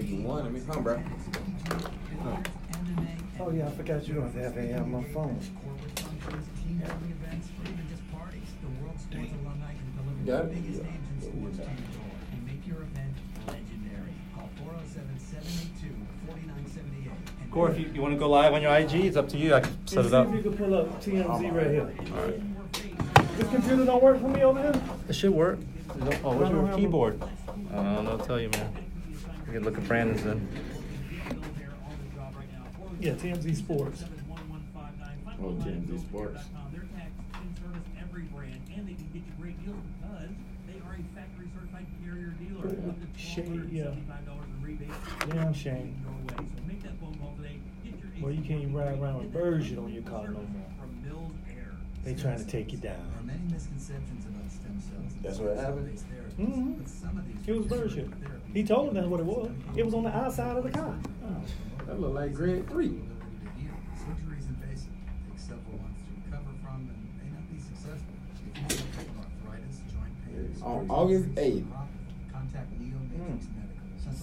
You wanted me, huh, bro? Oh yeah, I forgot you don't have to have my phone. Got it? Corey, if you want to go live on your IG, it's up to you. I can set it up. See if you can pull up TMZ right here. All right. This computer don't work for me over here? It should work. Oh, what's your keyboard? I don't know. I'll tell you, man. You can look at Brandon's then. Yeah, TMZ Sports. Oh, TMZ Sports. Shane, yeah. Damn shame. Well, you can't even ride around with version on your car no more. They trying to take you down. That's what happened? Mm-hmm. It was version. He told him that's what it was. It was on the outside of the car. Oh, that look like grade 3. On August 8th,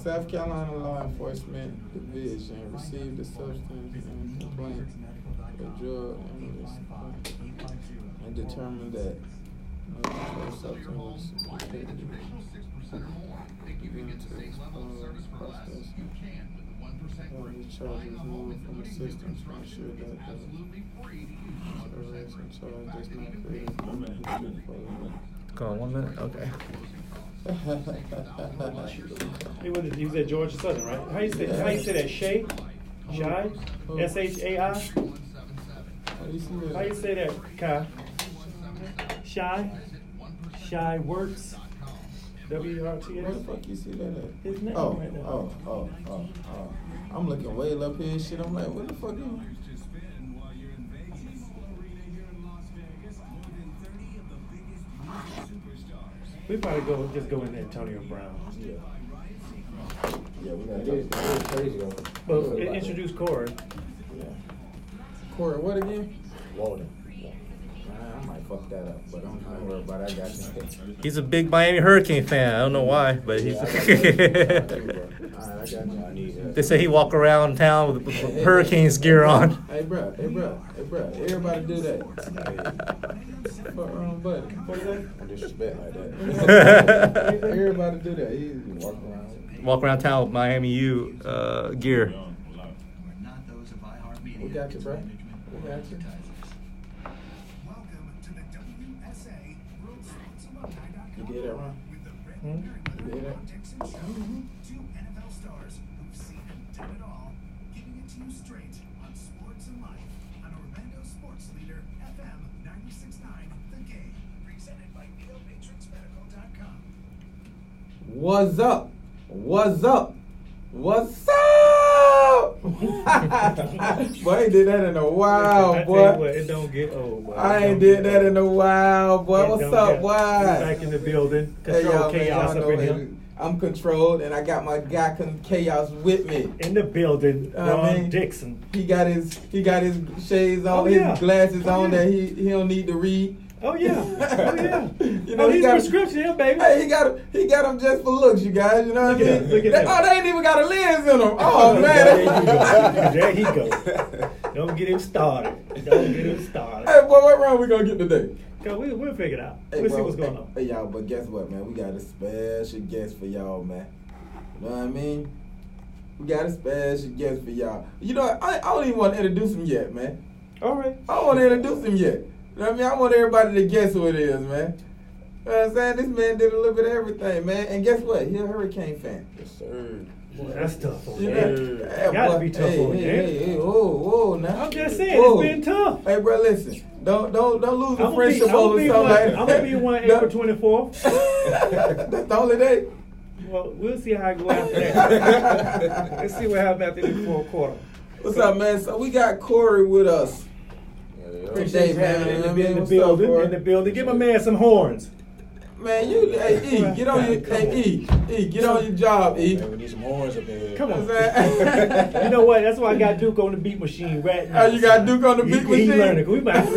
South Carolina Law Enforcement Division received a substance and complaint for drug and determined that no substance was detected. The charges moved from the system to ensure that the arrest and charge does not create Go on 1 minute? Okay. He was at Georgia Southern, right? How you say that? Shay? Shy? S-H-A-I? How you say that, Kai? Shy? Shy Works? W-R-T-S? Where the fuck you see that at? His name Oh, right there. oh. I'm looking way up here and shit. I'm like, what the fuck is We probably just go into Antonio Brown. Yeah. Yeah, we got it. It is crazy though. But introduce Corey. Yeah. Corey, what again? Walden. I might fuck that up, but don't worry about it. I got you. He's a big Miami Hurricane fan. I don't know why, but he's. Alright, I got you. I need They say he walk around town with Hurricanes gear on. Hey, bro. Everybody do that. Buddy. What is that? No disrespect like that. Everybody do that. You walk around. Walk around town with Miami U gear. We got you, bro. We got you. You did that, Ron? You did that? Mm-hmm. What's up? Boy, I ain't did that in a while, boy. It don't get old, boy. I ain't did that in a while, boy. What's up, boy? Back in the building. Control chaos up in here. I'm controlled, and I got my guy Chaos with me. In the building, Ron Dixon. He got his shades on, his glasses on that he don't need to read. Oh yeah. You know, he's prescription here, baby. Hey, he got them just for looks, you guys. You know what I mean? Look at that. Oh, they ain't even got a lens in them. Oh man. There he go. Don't get him started. Hey, boy, what round we gonna get today? We'll figure it out. Hey, We'll see what's going on. Hey, y'all, but guess what, man? We got a special guest for y'all, man. You know what I mean? We got a special guest for y'all. You know, I don't even want to introduce him yet, man. All right. I don't want to introduce him yet. You know what I mean? I want everybody to guess who it is, man. You know what I'm saying? This man did a little bit of everything, man. And guess what? He's a Hurricane fan. Yes, sir. Boy, that's tough on You that. know? Gotta be tough on that. Hey, whoa, now. I'm just saying, it's been tough. Hey, bro, listen. Don't lose the friendship over something like that. I'm gonna be one April 24th. That's the only day. Well, we'll see how I go after that. Let's see what happens after the fourth quarter. What's up, man? So we got Corey with us. Appreciate you having him in the building. Give my man some horns. Man, E, get on your get on your job, E. Man, we need some horns up in here. Come on. You know what? That's why I got Duke on the beat machine right now. Oh, you got Duke on the beat machine? He's learning. We might have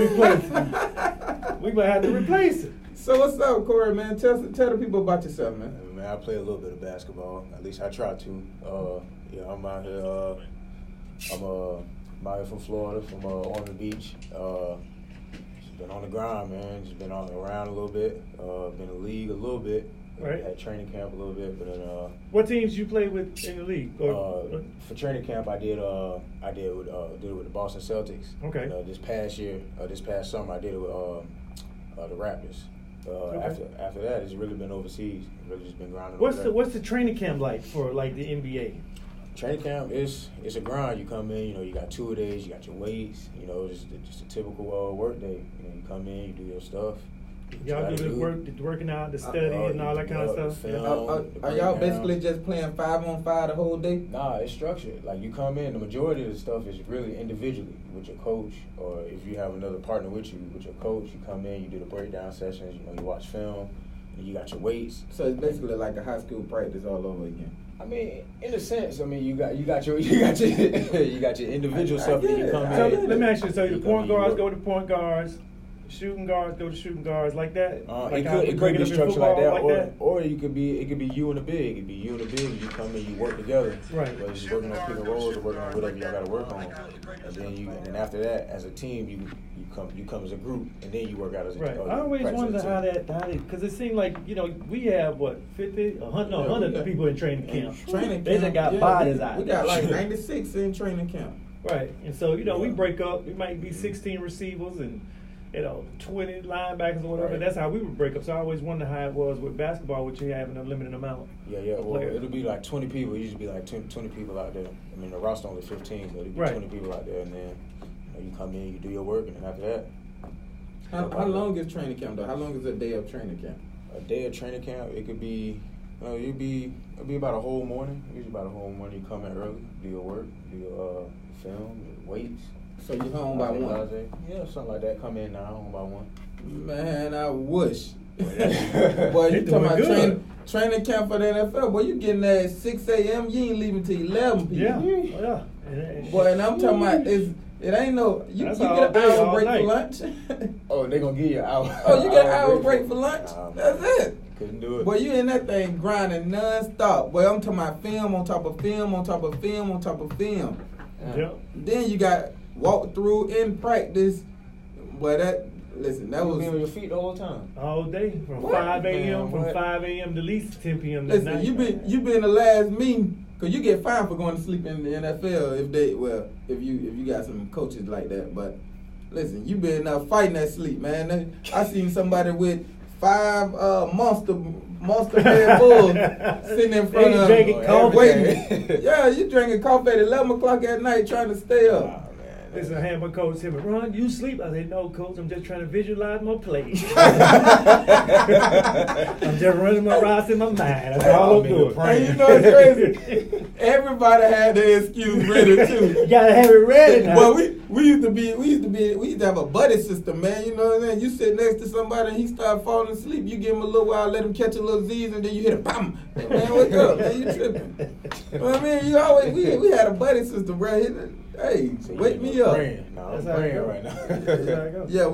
to replace him. So what's up, Corey, man? Tell the people about yourself, man. Man, man. I play a little bit of basketball. At least I try to. I'm out here. I'm out here from Florida, from on the beach. Just been on the grind, man. Just been around a little bit. Been in the league a little bit. Right. Had training camp a little bit, but then. What teams you play with in the league? For training camp, I did it with the Boston Celtics. Okay. This past summer, I did it with the Raptors. After that, it's really been overseas. Really just been grinding. What's the training camp like for like the NBA? Training camp it's a grind. You come in, you got 2 days, you got your weights, just a typical work day. You come in, you do your stuff. Y'all do the working out, the study, and all that kind of stuff. Are y'all basically just playing 5-on-5 the whole day? Nah, it's structured. Like you come in, the majority of the stuff is really individually with your coach, or if you have another partner with you, with your coach. You come in, you do the breakdown sessions. You watch film, and you got your weights. So it's basically like a high school practice all over again. I mean, in a sense, you got your individual stuff that you come in. So let me ask you. So the point guards go to point guards. Shooting guards go to shooting guards like that. It could be structured like that, or it could be you and the big. It could be you and the big. You come in, you work together. Right. Whether it's working on pick and rolls or working on whatever y'all got to work on, and then after that, as a team, you come as a group, and then you work out as a right. team. I always wonder how because it seemed like we have 100 people in training camp. They just got bodies out. We got like 96 in training camp. Right, and so we break up. We might be 16 receivers and 20 linebackers or whatever. Right. That's how we would break up. So I always wonder how it was with basketball, which you have an unlimited amount. Yeah. Well, it'll be like 20 people. It usually be like 20 people out there. I mean, the roster only 15, but it'll be 20 people out there, and then you come in, you do your work, and then after that. How long is training camp though? How long is a day of training camp? A day of training camp, it could be, it'll be about a whole morning. Usually about a whole morning. You come in early, do your work, do your film, your weights. So you home by 1? Yeah, something like that. Come in now, home by 1. Man, I wish. Boy, you talking about training camp for the NFL? Boy, you getting there at 6 a.m. You ain't leaving till 11 p.m. Yeah. Boy, and I'm talking about it ain't no. You get an hour break for lunch. Oh, they gonna give you an hour. Oh, you get an hour break for lunch? That's it. Couldn't do it. Boy, you in that thing grinding non-stop. Boy, I'm talking about film on top of film on top of film on top of film. Yeah. Then you got walk through in practice. Boy, that was be on your feet the whole time. All day from 5 a.m. from 5 a.m. to at least 10 p.m. Listen, you been the last meeting, cause you get fined for going to sleep in the NFL if you got some coaches like that. But listen, you been fighting that sleep, man. I seen somebody with 5 monster Red Bulls sitting in front of drinking coffee. waiting. Yeah, you drinking coffee at 11 o'clock at night trying to stay up. Listen, I had my coach tell me, "Ron, you sleep?" I said, "No, coach, I'm just trying to visualize my play. I'm just running my routes in my mind. That's all I'm doing." And you know it's crazy. Everybody had their excuse ready too. You gotta have it ready now. Well, we used to have a buddy system, man. You know what I'm saying? You sit next to somebody and he start falling asleep. You give him a little while, let him catch a little Z's, and then you hit a bam. Hey, man, wake up, man. You tripping? You know what I mean? You always we had a buddy system, bro. Hey, wake me up. No, I'm praying right now. Yeah, I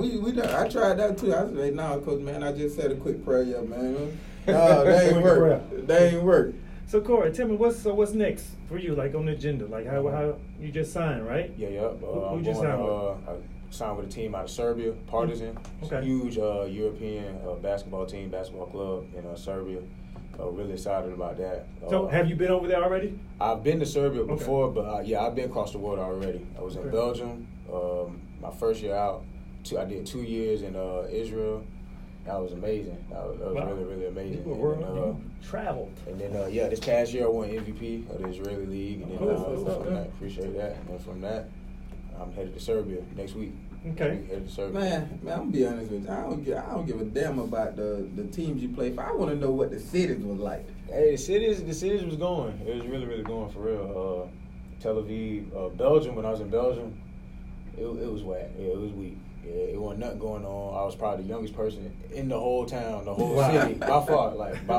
tried that too. I said, "No, coach, man, I just said a quick prayer, man. No, they ain't work. They ain't work." So Corey, tell me what's next for you, like on the agenda, like how you just signed, right? Yeah. Who just signed with? I signed with a team out of Serbia, Partizan. It's a huge European basketball club in Serbia. Really excited about that. So have you been over there already? I've been to Serbia before, but I've been across the water already. I was in Belgium. My first year out, I did 2 years in Israel. That was amazing. That was really, really amazing. You traveled. And then, this past year I won MVP of the Israeli League. And then from that, appreciate that. And then from that, I'm headed to Serbia next week. Okay. Headed to Serbia. Man, I'm gonna be honest with you. I don't give a damn about the teams you play for. I want to know what the cities was like. Hey, the cities was going. It was really, really going for real. Tel Aviv, Belgium. When I was in Belgium, it was whack. Yeah, it was weak. Yeah, it wasn't nothing going on. I was probably the youngest person in the whole town, the whole city, by far,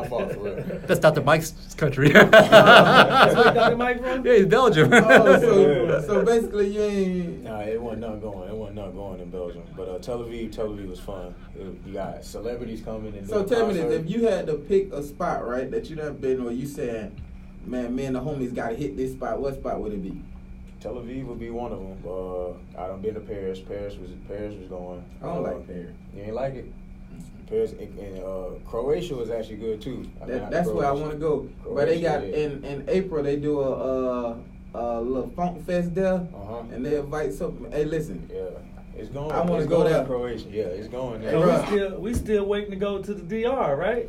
for real. That's Dr. Mike's country. That's where Dr. Mike from? Yeah, he's Belgium. So basically, you ain't. Nah, it wasn't nothing going. It wasn't nothing going in Belgium. But Tel Aviv was fun. You got celebrities coming and. So tell me this: if you had to pick a spot, right, that you done been, where you saying, man, me and the homies got to hit this spot. What spot would it be? Tel Aviv would be one of them. I done been to Paris. Paris was going. I don't like Paris. You ain't like it? Paris and Croatia was actually good too. That's where I want to go. But they got in April they do a little funk fest there, and they invite some. Hey, listen. Yeah, it's going. I want to go there. Croatia. Yeah, it's going there. So we still waiting to go to the DR, right?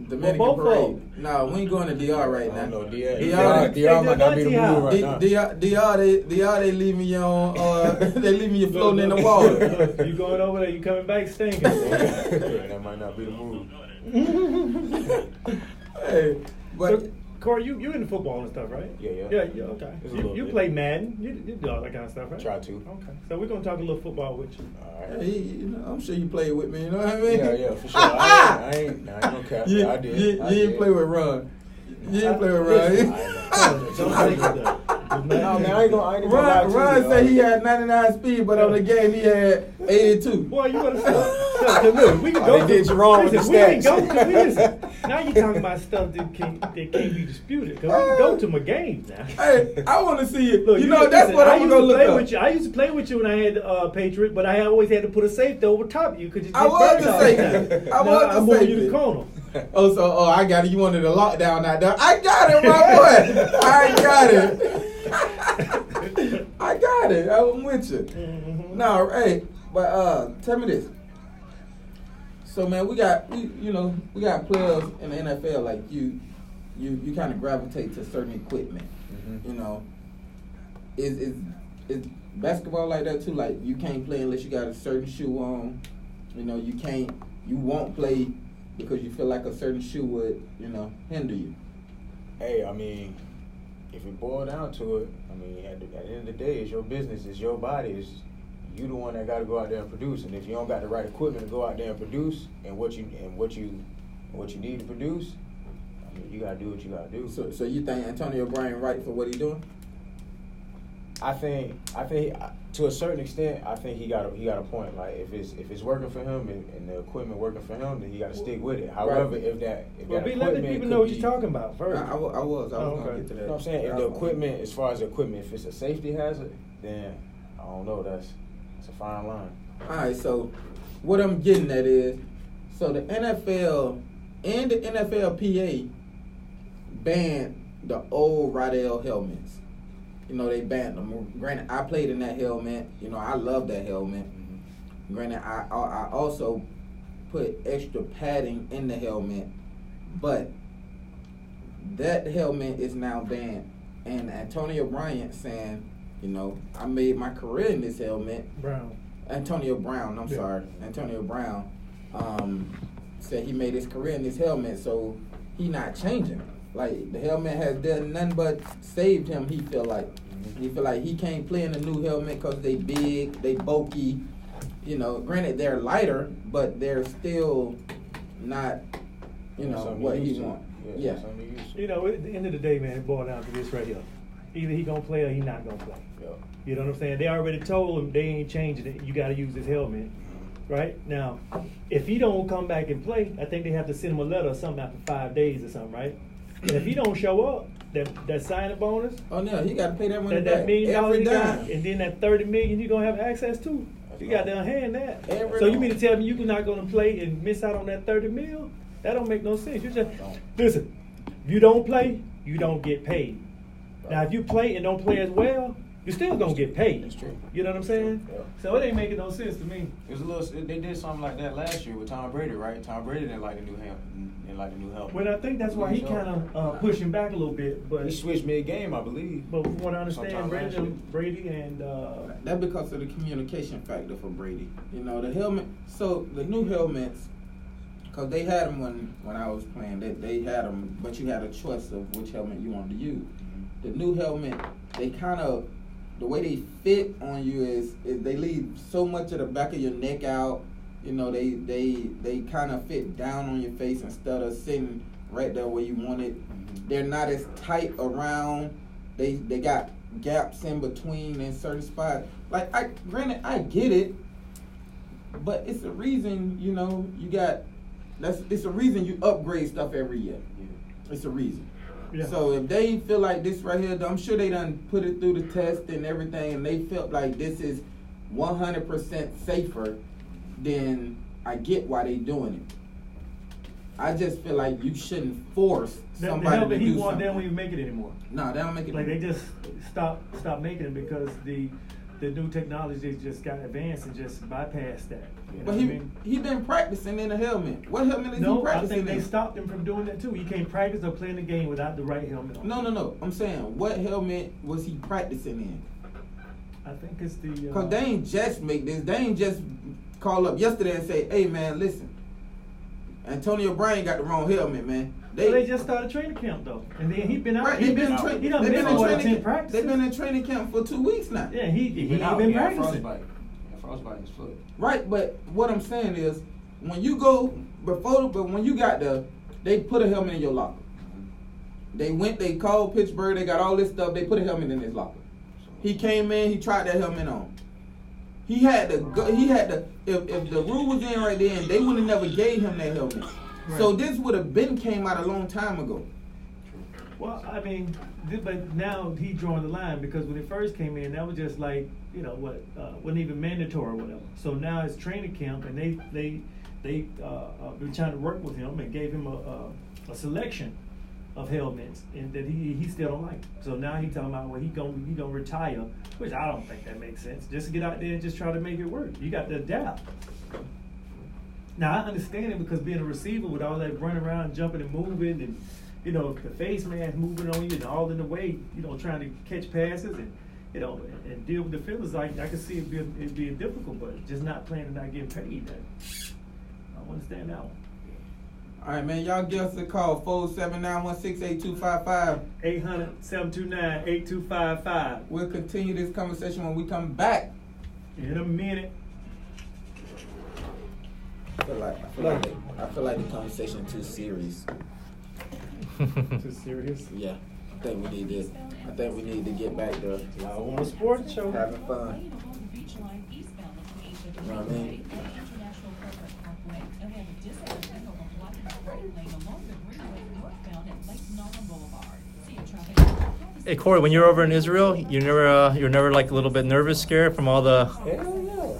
Dominican parade. No, we ain't going to DR right now. No, DR might not be the move right now. DR, they leave me on. They leave me floating in the water. You going over there? You coming back stinking? That might not be the move. Hey, but. So, Corey, you into football and stuff, right? Yeah. Yeah, okay. You play Madden. You do all that kind of stuff, right? Try to. Okay. So we're going to talk a little football with you. All right. Hey, I'm sure you played with me, you know what I mean? Yeah, for sure. I ain't no cap. I did. You didn't play with Ron. You didn't play with Ron. No, man, I ain't gonna lie to you. Ron said he had 99 speed, but on the game he had 82. Boy, you better stop. Look, we can go. They did you wrong with the stats. Now you talking about stuff that can't be disputed. Because we can go to my games now. Hey, I want to see it. Look, That's what I'm gonna look up. With you. I used to play with you when I had Patriot, but I always had to put a safety over top of you because you I was the safety. I was you the corner. I got it. You wanted a lockdown out there. I got it, my boy. I got it. I got it. I'm with you. Mm-hmm. No, hey, but tell me this. So man, we got players in the NFL like you kind of gravitate to certain equipment. Mm-hmm. You know, is basketball like that too? Like you can't play unless you got a certain shoe on. You know, you won't play because you feel like a certain shoe would, hinder you. Hey, I mean, if it boils down to it, I mean, at the end of the day, it's your business, it's your body, it's you the one that got to go out there and produce. And if you don't got the right equipment to go out there and produce, and what you need to produce, I mean, you gotta do what you gotta do. So you think Antonio Brown right for what he doing? I think to a certain extent, I think he got a point. Like if it's working for him and the equipment working for him, then he got to stick with it. However, right. if that let the people know what you're talking about first. I was okay. gonna get to that. You know what I'm saying? If the equipment, as far as the equipment, if it's a safety hazard, then I don't know. That's a fine line. All right. So what I'm getting at is, so the NFL and the NFLPA banned the old Rydell helmets. They banned them. Granted, I played in that helmet. I love that helmet. Mm-hmm. Granted, I also put extra padding in the helmet, but that helmet is now banned. And Antonio Bryant saying, I made my career in this helmet. Antonio Brown, I'm sorry. Antonio Brown said he made his career in this helmet, so he not changing. Like, the helmet has done nothing but saved him, he feel like. He feel like he can't play in the new helmet because they big, they bulky. Granted, they're lighter, but they're still not, what he want. Yeah. At the end of the day, man, it boils down to this right here. Either he going to play or he not going to play. Yeah. You know what I'm saying? They already told him they ain't changing it. You got to use this helmet. Right? Now, if he don't come back and play, I think they have to send him a letter or something after 5 days or something, right? And if he don't show up, that signing bonus. Oh no, he got to pay that money back. That $1 million every dime. and then that $30 million you gonna have access to. You got to hand that. Every so you dime. mean to tell me you're not gonna play and miss out on that $30 million? That don't make no sense. You just listen. If you don't play, you don't get paid. Right. Now if you play and don't play as well, you're still gonna get paid. That's true. You know what I'm saying? Yeah. So it ain't making no sense to me. It was a little. They did something like that last year with Tom Brady, right? Tom Brady didn't like the new helmet. Well, I think that's why he kind of pushing back a little bit. But he switched mid-game, I believe. But from what I understand, Brady and that's because of the communication factor for Brady. The helmet. So the new helmets, because they had them when I was playing. They had them, but you had a choice of which helmet you wanted to use. The new helmet, they kind of the way they fit on you is they leave so much of the back of your neck out. You know, they kind of fit down on your face instead of sitting right there where you want it. They're not as tight around. They got gaps in between in certain spots. Like, granted, I get it, but it's a reason, you know, it's a reason you upgrade stuff every year. It's a reason. Yeah. So if they feel like this right here, I'm sure they done put it through the test and everything, and they felt like this is 100% safer, then I get why they doing it. I just feel like you shouldn't force somebody to do something. They don't even make it anymore. No, they don't make it. Like they just stop making it because the new technology just got advanced and just bypassed that. But he been practicing in a helmet. What helmet is he practicing in? No, I think they stopped him from doing that too. You can't practice or play in the game without the right helmet on. No. I'm saying, what helmet was he practicing in? I think it's the... Because they ain't just make this. They ain't just call up yesterday and say, hey, man, listen. Antonio Brown got the wrong helmet, man. They just started training camp though, and then he been out. Right, he done missed more than 10 practices. They've been in training camp for 2 weeks now. Yeah, he been practicing. Frostbite in his foot. Right, but what I'm saying is, when you go when you got they put a helmet in your locker. They called Pittsburgh. They got all this stuff. They put a helmet in his locker. He came in. He tried that helmet on. He had to go. If the rule was in right then, they would have never gave him that helmet. Right. So this would have came out a long time ago. Well, I mean, but now he drawing the line because when it first came in, that was just like, you know, wasn't even mandatory or whatever. So now it's training camp, and they been trying to work with him and gave him a selection of helmets, and that he still don't like. So now he talking about, well, he gonna retire, which I don't think that makes sense. Just to get out there and just try to make it work. You got to adapt. Now I understand it because being a receiver with all that running around, jumping and moving, and you know the face mask moving on you and all in the way, you know, trying to catch passes and you know and deal with the feelings. Like I can see it being difficult, but just not playing and not getting paid. I don't understand that one. All right, man. Y'all give us a call, 479-16-8255. 800-729-8255. We'll continue this conversation when we come back. In a minute. I feel like the conversation too serious. Too serious? Yeah. I think we need to get back to on a sports show. Having fun. You know what I mean? Hey Corey, when you're over in Israel, you're never like a little bit nervous, scared from all the. Hell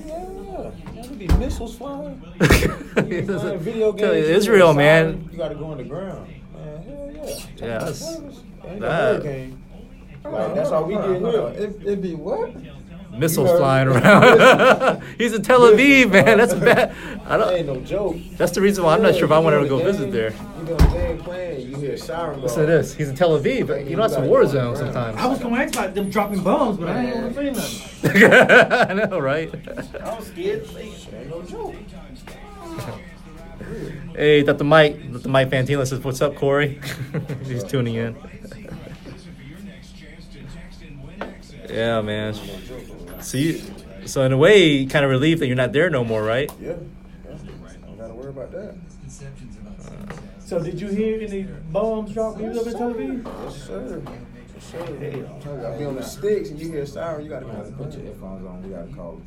yeah. There'll be missiles flying. Video games. Israel, man. You gotta go on the ground. Man, hell yeah. Yeah, hurricane. Like, that's all we did here. It'd be what? Missiles flying around. He's in Tel Aviv, man. That's bad. That ain't no joke. That's the reason why I'm not sure if I want to go visit there. You know, they ain't playing. You hear siren. Listen to this. He's in Tel Aviv. You know, that's a war zone sometimes. I was going to ask about them dropping bombs, but I ain't want to say nothing. I know, right? I was scared. Ain't no joke. Hey, Dr. Mike Fantino says, "What's up, Corey?" He's tuning in. Yeah, man. So in a way, kind of relieved that you're not there no more, right? Yeah. Don't gotta worry about that. So did you hear any bombs drop when you was up in Tel Aviv? Yes, sir. Hey, you gotta be on the sticks and you hear siren, you gotta put your headphones on. We gotta call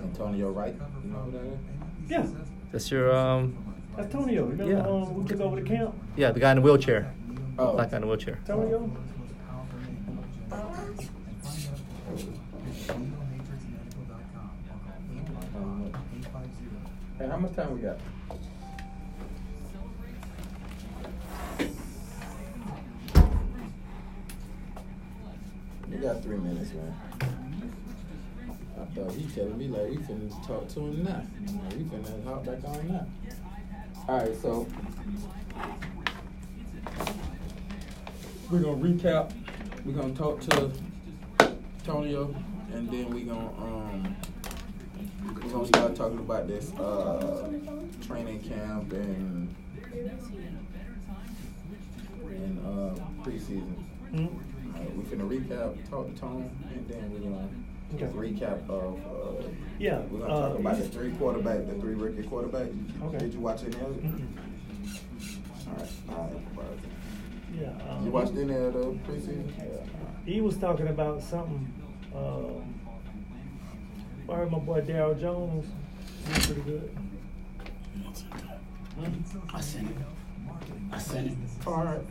Antonio, right? You know who that is? Yeah. That's your That's Tonio. Remember who took over the camp? Yeah, the guy in the wheelchair. Oh. Black guy in the wheelchair. Tonio. Hey, how much time we got? We got 3 minutes, man. I thought he telling me like we finna talk to him now. We finna hop back on now. Alright, so we're gonna recap. We're gonna talk to Tonio, and then we're gonna start talking about this training camp and preseason. We finna recap, talk to Tone, and then we're gonna recap of. Yeah. We're gonna talk about the three rookie quarterbacks. Okay. Did you watch any of it? Mm-hmm. All right. Yeah. You watched any of the preseason? He was talking about something. I heard my boy Daryl Jones. He's pretty good. I sent it. All right.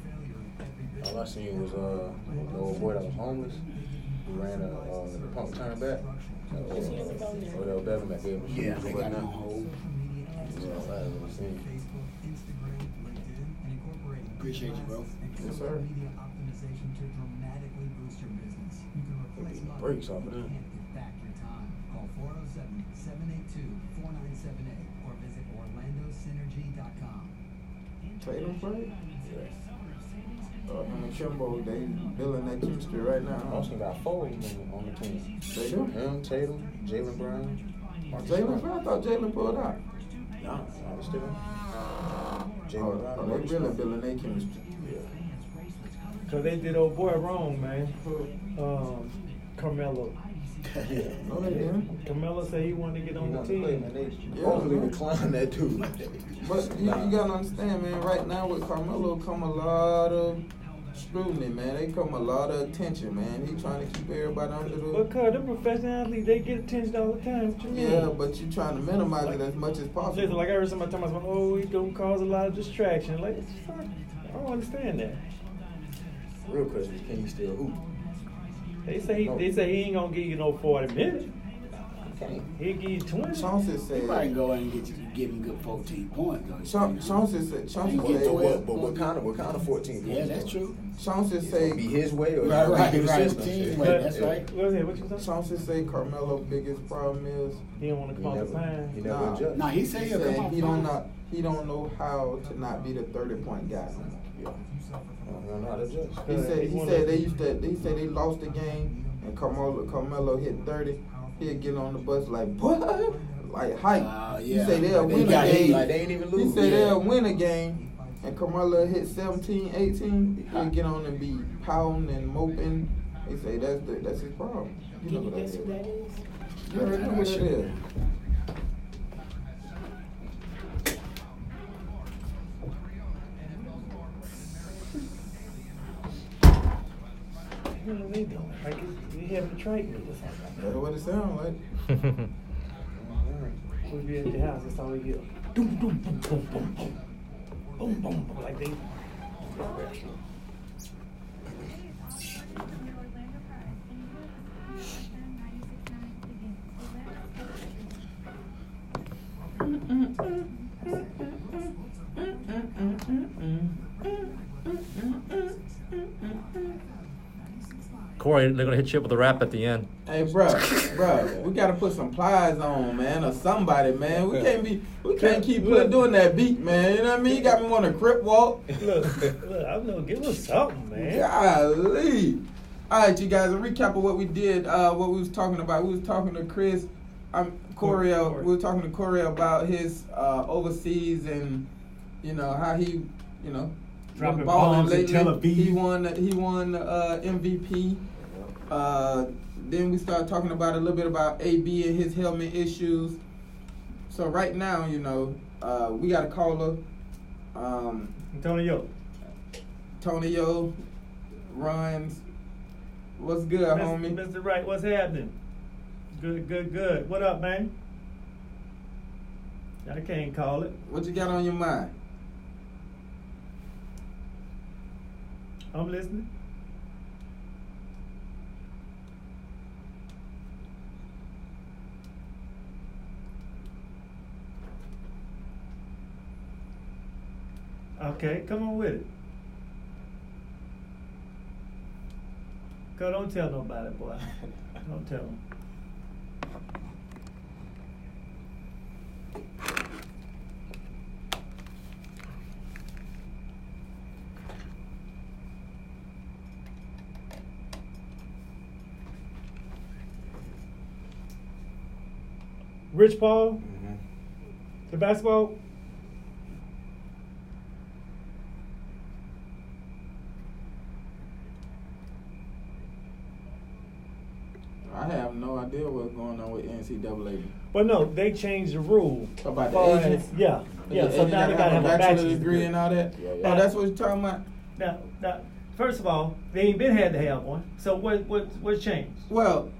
All I seen was the old boy that was homeless who ran the pump turn back. Odell Beckham that gave him a shoe. Yeah, they got him on hold. Yeah, that's all I seen. Appreciate you, bro. Yes, sir. Breaks off of them. Call 407-782-4978 or visit orlandosynergy.com. Tatum played? Him and Kimbo, they building that chemistry right now. Austin got 4 of them on the team. They do? Him, Tatum, Jaylen Brown. Jaylen Brown? I thought Jaylen pulled out. No, I was still. Jaylen Brown. Oh, they really building their chemistry. Cause they did old boy wrong, man. Carmelo. No, they didn't. Carmelo said he wanted to get on the team. And they openly declined that dude. But you gotta understand, man, right now with Carmelo come a lot of scrutiny, man. They come a lot of attention, man. He trying to keep everybody under the... Because them professional athletes, they get attention all the time. What you mean? Yeah, but you trying to minimize it as much as possible. Listen, like I heard somebody talking about, oh, he don't cause a lot of distraction. Like, I don't understand that. Real question is, can he still hoop? They say he ain't gonna give you no 40 minutes. Okay. He'll give you 20. Chauncey He said... might go in and give him good 14 points. Chauncey said... But what kind of 14 points? Yeah, that's true. Chauncey say... Be his way or Right. be the system? Team But- way, that's right. What was it? What you saying? Chauncey say Carmelo's biggest problem is... He don't want to come off the He pine. never Nah. adjust. Nah, he said He he'll come said off fine. he don't know how to not be the 30-point guy. Yeah. I don't know how to adjust. He said they lost the game and Carmelo hit 30. He'd get on the bus like what? Like hype. Yeah. He said they'll They win a got game. heat. Like they ain't even He lose. said Yeah. they'll win a game and Carmelo hit 17, 18. He'll get on and be pouting and moping. He say that's his problem. You know what that is. You already know what it is. What are they doing? Like we having a trade meet or something. That's what it sounds like. We be at the house, that's all we hear. Boom, boom, boom, boom, boom, boom. Boom, boom, boom. Like they professional. Corey, they're gonna hit you up with a rap at the end. Hey, bro, we gotta put some plies on, man, or somebody, man. We can't keep doing that beat, man. You know what I mean? You got me wanna crip walk. Look, I'm gonna give us something, man. Golly. All right, you guys, a recap of what we did, what we was talking about. We was talking to Chris, Corey. We were talking to Corey about his overseas and, you know, how he, you know, Dropping balling bombs in Tel Aviv. He won MVP. Then we started talking about a little bit about AB and his helmet issues. So right now, you know, we got a caller. Tonyo runs. What's good, homie? Mr. Wright, what's happening? Good. What up, man? I can't call it. What you got on your mind? I'm listening. Okay, come on with it. Go, don't tell nobody, boy. Don't tell them. Rich Paul, the basketball. I have no idea what's going on with NCAA. But no, they changed the rule. About the Far agents? as- Yeah. Yeah, So now they gotta have a bachelor's degree. and all that. Yeah, Oh, yeah. that's what you're talking about. Now, first of all, they ain't been had to have one. So what's changed? Well,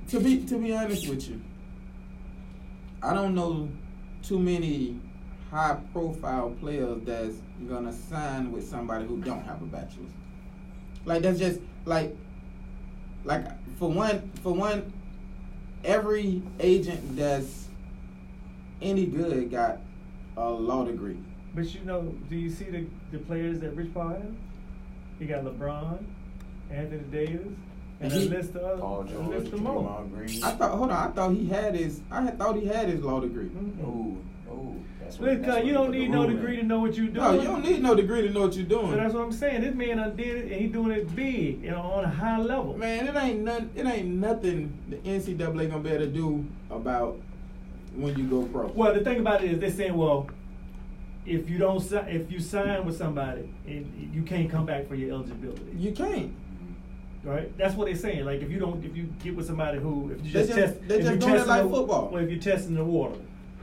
to be honest with you, I don't know too many high-profile players that's gonna sign with somebody who don't have a bachelor's. Like that's just like for one, every agent that's any good got a law degree. But do you see the players that Rich Paul has? He got LeBron, Anthony Davis, and a list of Paul a George, list of more. Draymond Green. I thought he had his law degree. Oh, that's Because you don't need no degree to know what you're doing. No, you don't need no degree to know what you're doing. So that's what I'm saying. This man done did it, and he doing it big, on a high level. Man, it ain't nothing the NCAA gonna be able to do about when you go pro. Well, the thing about it is they're saying, well, if you sign with somebody, you can't come back for your eligibility. You can't. Right? That's what they're saying. Like if you get with somebody who, if you They just just- test, they if just you doing it testing like the- football. Well, if you're testing the water,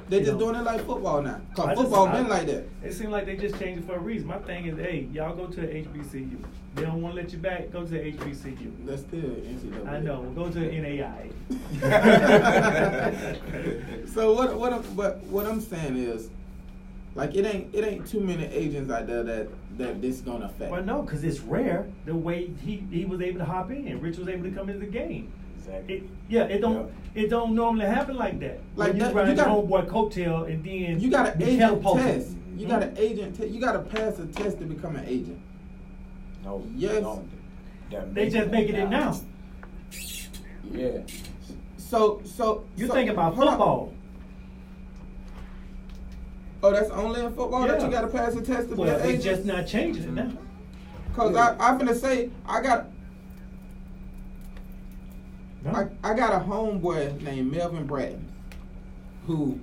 They you just know. doing it like football now. I Cause just- football I- been like that. It seems like they just changed it for a reason. My thing is, hey, y'all go to the HBCU. They don't want to let you back. Go to the HBCU. That's still NCAA. I know. Go to the NAI. So what I'm saying is, like it ain't too many agents out there that this gonna affect. Well, no, because it's rare the way he was able to hop in. Rich was able to come into the game. Exactly. It don't normally happen like that. Like When you that, ride you your gotta- homeboy coattail and then You got an be agent catapulted. test. You got an agent test. You got to pass a test to become an agent. No. Yes. No. That They just making it now. Yeah. So You so- think about hold on. football. Oh, that's only in football that Yeah. you got to pass a test to be Well, an they agent. just not changing it now. Cause I'm finna say I got No. I got a homeboy named Melvin Bratton who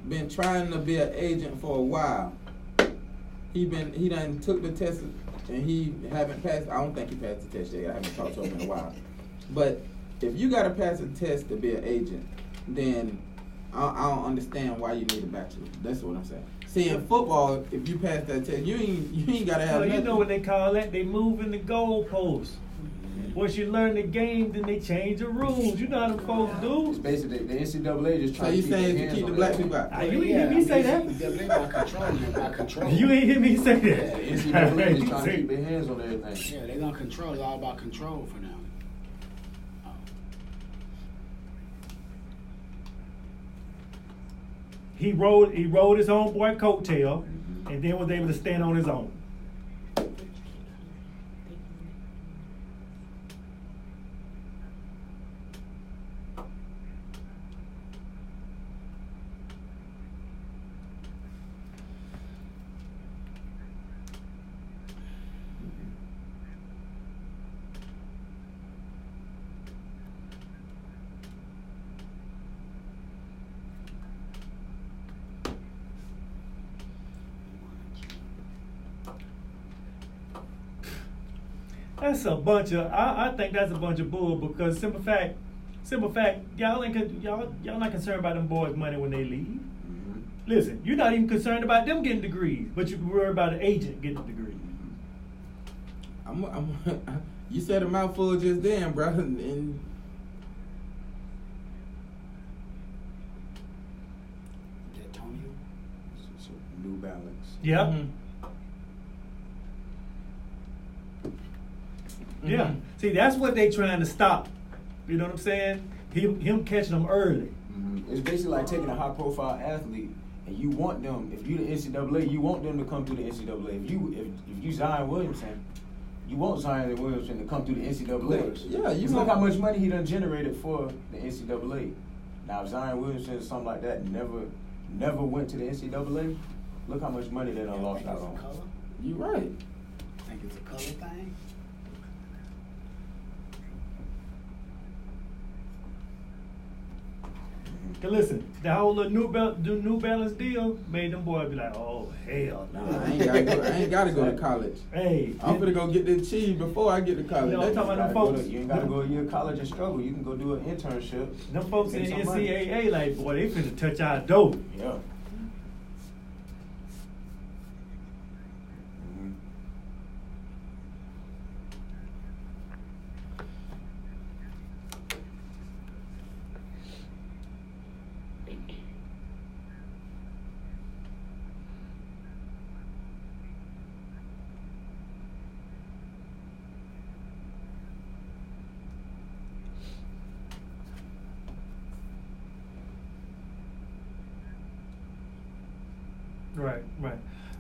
been trying to be an agent for a while. He done took the test and he haven't passed. I don't think he passed the test yet. I haven't talked to him in a while. But if you gotta pass a test to be an agent, then I don't understand why you need a bachelor. That's what I'm saying. See, in football, if you pass that test, you ain't gotta have Well, you nothing. know what they call that? They moving the goalposts. Once you learn the game, then they change the rules. You know how them folks It's do. basically the NCAA just So trying you to keep saying their to hands keep on the black everything. people out? Ah, you ain't hear me say that. They by control, by control. You ain't hear me say Yeah, the that. NCAA just trying to See? keep their hands on everything. Yeah, they gonna control. It's all about control for them. He rode his own boy coattail, and then was able to stand on his own. That's a bunch of. I think that's a bunch of bull because simple fact, y'all not concerned about them boys' money when they leave. Listen, you're not even concerned about them getting degrees, but you worry about an agent getting a degree. You said a mouthful just then, bro. And That Tony. So, New Balance. Yeah. Mhm. Yeah. Mhm. See, that's what they trying to stop. You know what I'm saying? Him catching them early. It's basically like taking a high-profile athlete, and you want them. If you the NCAA, you want them to come through the NCAA. If you Zion Williamson, you want Zion Williamson to come through the NCAA. Yeah, you Just look want- how much money he done generated for the NCAA. Now, if Zion Williamson or something like that never went to the NCAA, look how much money they done lost out It's a on. color. You right. I think it's a color thing. Cause listen, the whole little New Balance deal made them boys be like, oh hell no. Nah, I ain't gotta go to college. Hey, I'm gonna go get this cheese before I get to college. You know, I'm talking about them folks. You ain't gotta go to your college and struggle. You can go do an internship. Them folks in Get the some money. NCAA, like, boy, they finna touch our dough. Yeah. Mhm. Right.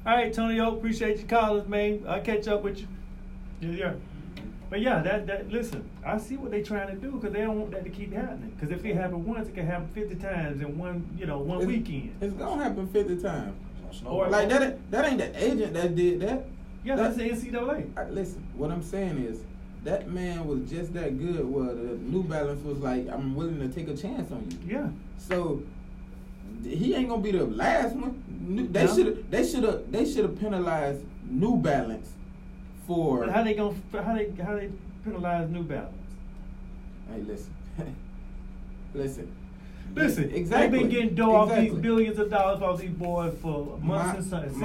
All right, Tony O, appreciate your callers, man. I'll catch up with you. Yeah. But yeah, that listen, I see what they trying to do because they don't want that to keep happening. Because if it happen once, it can happen 50 times in one weekend. It's gonna happen 50 times. Or Like that ain't the agent that did that. Yeah, that's the NCAA. Listen, what I'm saying is that man was just that good. Well, the New Balance was like, I'm willing to take a chance on you. Yeah. So he ain't gonna be the last one. They No. should have penalized New Balance for. But how they penalize New Balance? Hey, listen. Listen, Exactly. they've been getting dough off these Exactly. billions of dollars off these boys for months and something.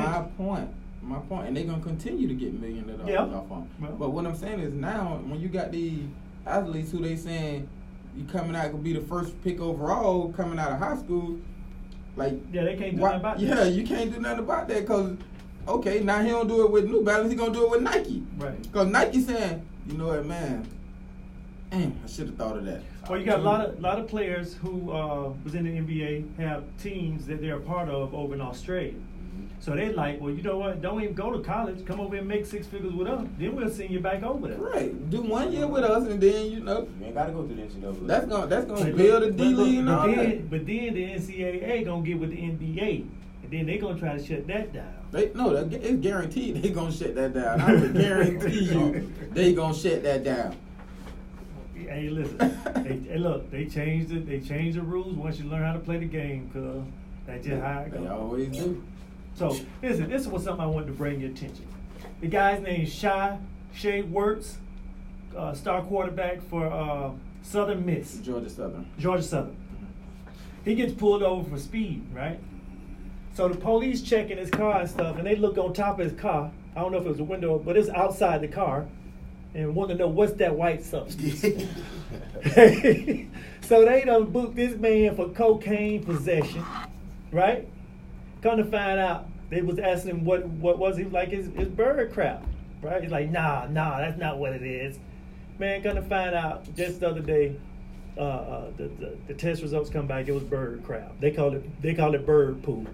My point, and they're gonna continue to get millions of dollars Yeah. off them. Well. But what I'm saying is now, when you got these athletes who they saying you coming out gonna be the first pick overall coming out of high school, like Yeah, they can't do nothing about that. Yeah, you can't do nothing about that because okay, now he don't do it with New Balance, he gonna do it with Nike. Right. Because Nike saying, you know what, man, I should have thought of that. Well, you got a lot of players who was in the NBA have teams that they're a part of over in Australia. So they like, well, you know what? Don't even go to college. Come over and make 6 figures with us. Then we'll send you back over there. Right. Do 1 year with us, and then you ain't gotta go through the NCAA. that's gonna But build a look, D League and but all then, that. But then the NCAA gonna get with the NBA, and then they gonna try to shut that down. It's guaranteed they gonna shut that down. I would guarantee you they gonna shut that down. Hey, listen. They changed it. They changed the rules once you learn how to play the game, cause that's just how it They goes. always do. So listen, this was something I wanted to bring your attention. The guy's name is Shay Wertz, star quarterback for Southern Miss, Georgia Southern. Georgia Southern. He gets pulled over for speed, right? So the police checking his car and stuff, and they look on top of his car. I don't know if it was a window, but it's outside the car, and want to know what's that white substance. So they done booked this man for cocaine possession, right? Come to find out, they was asking him what was he like his bird crap, right? He's like, nah, that's not what it is. Man, come to find out, just the other day, the test results come back. It was bird crap. They call it bird poo.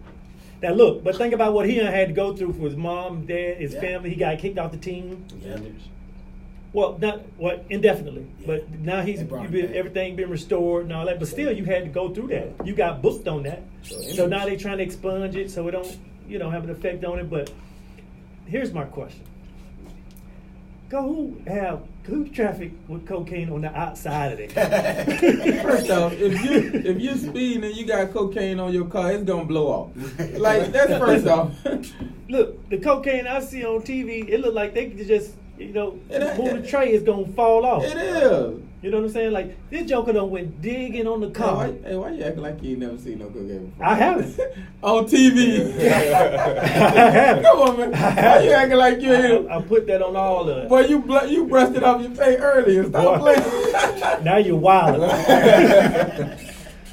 Now look, but think about what he done had to go through for his mom, dad, his family. He got kicked off the team. Yeah. Well, not indefinitely, Yeah. but now They brought him back. everything been restored and all that. But still, you had to go through that. You got booked on that. So now they trying to expunge it so it don't have an effect on it. But here's my question: who traffic with cocaine on the outside of it? First off, if you speeding and you got cocaine on your car, it's gonna blow off. Like that's first off. Look, the cocaine I see on TV, it look like they could just It move ain't- the tray, it's gonna fall off. It is. You know what I'm saying? Like this joker done went digging on the car. Hey, why you acting like you ain't never seen no cocaine before? I haven't. On TV. I haven't. Come on, man. Why you acting like you ain't? I put that on all of it. Boy, you brushed it off your face earlier. Stop Boy. playing. Now you're wild.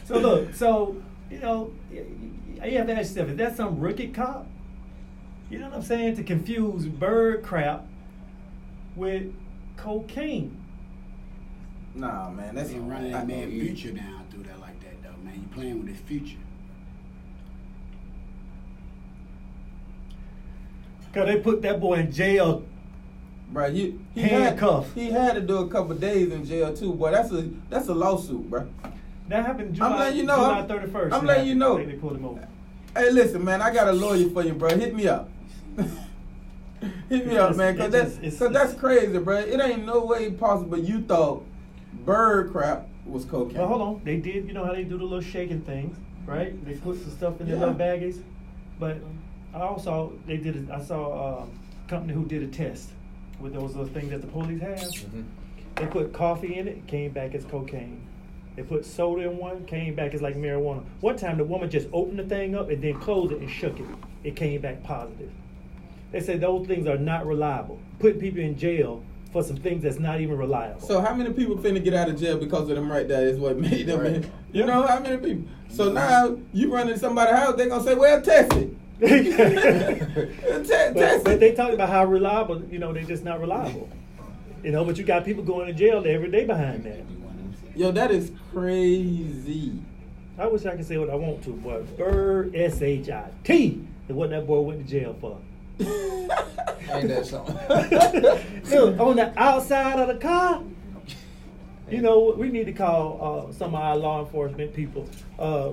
So look, you have to ask yourself, is that some rookie cop? You know what I'm saying? To confuse bird crap with cocaine. Nah, man, that's They running that man future down through there like that though, man. You playing with his future. Cause they put that boy in jail. Bro, he Handcuffed. He had to do a couple days in jail too, boy. That's a lawsuit, bro. That happened I'm letting you know, July I'm- 31st. I'm letting you know. They pulled him over. Hey, listen, man, I got a lawyer for you, bro. Hit me up. Hit me up, man, cause that's crazy, bro. It ain't no way possible you thought bird crap was cocaine. Well, hold on. They did. You know how they do the little shaking things, right? They put some stuff in their little baggies. But I also I saw a company who did a test with those little things that the police have. Mm-hmm. They put coffee in it, came back as cocaine. They put soda in one, came back as like marijuana. One time the woman just opened the thing up and then closed it and shook it. It came back positive. They said those things are not reliable. Putting people in jail for some things that's not even reliable. So how many people finna get out of jail because of them right there is what made them Right. You know how many people? So now you run into somebody's house, they gonna say, well, test it. Test But it. they talk about how reliable, they just not reliable. But you got people going to jail every day behind that. Yo, that is crazy. I wish I could say what I want to, but Bird S-H-I-T is what that boy went to jail for. Ain't that something? Look, on the outside of the car, we need to call some of our law enforcement people.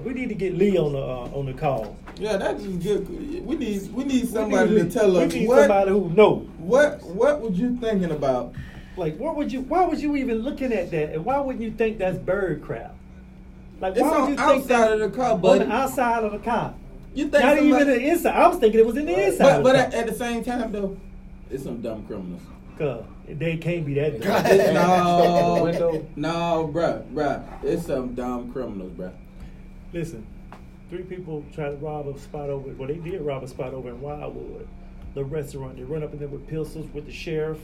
We need to get Lee on the call. Yeah, that's just good. We need somebody to tell us We need what somebody who knows. what was you thinking about? Like, why was you even looking at that? And why wouldn't you think that's bird crap? Like, It's why would on you think outside that of the car, on buddy. the outside of the car? You think Not even somebody- the inside. I was thinking it was in the inside. But of the at the same time though, it's some dumb criminals. car. They can't be that dumb. No, bruh. It's some dumb criminals, bruh. Listen, 3 people tried to rob a spot over. Well, they did rob a spot over in Wildwood, the restaurant. They run up in there with pistols, with the sheriff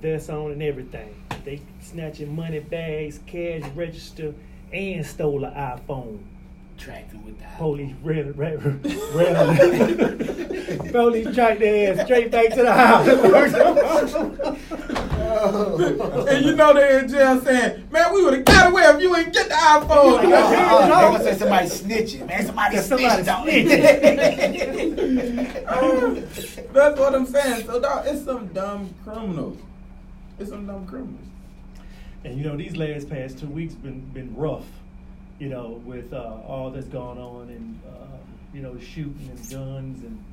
vest on and everything. They snatching money bags, cash register, and stole an iPhone. Tracking with the Police ran. Police tracked their ass straight back to the house. And they're in jail saying, man, we would have got away if you ain't get the iPhone. They gonna say somebody snitching, man. Somebody snitched on it. That's what I'm saying. So, dog, it's some dumb criminals. And these last past 2 weeks been rough. With all that's going on and shooting and guns and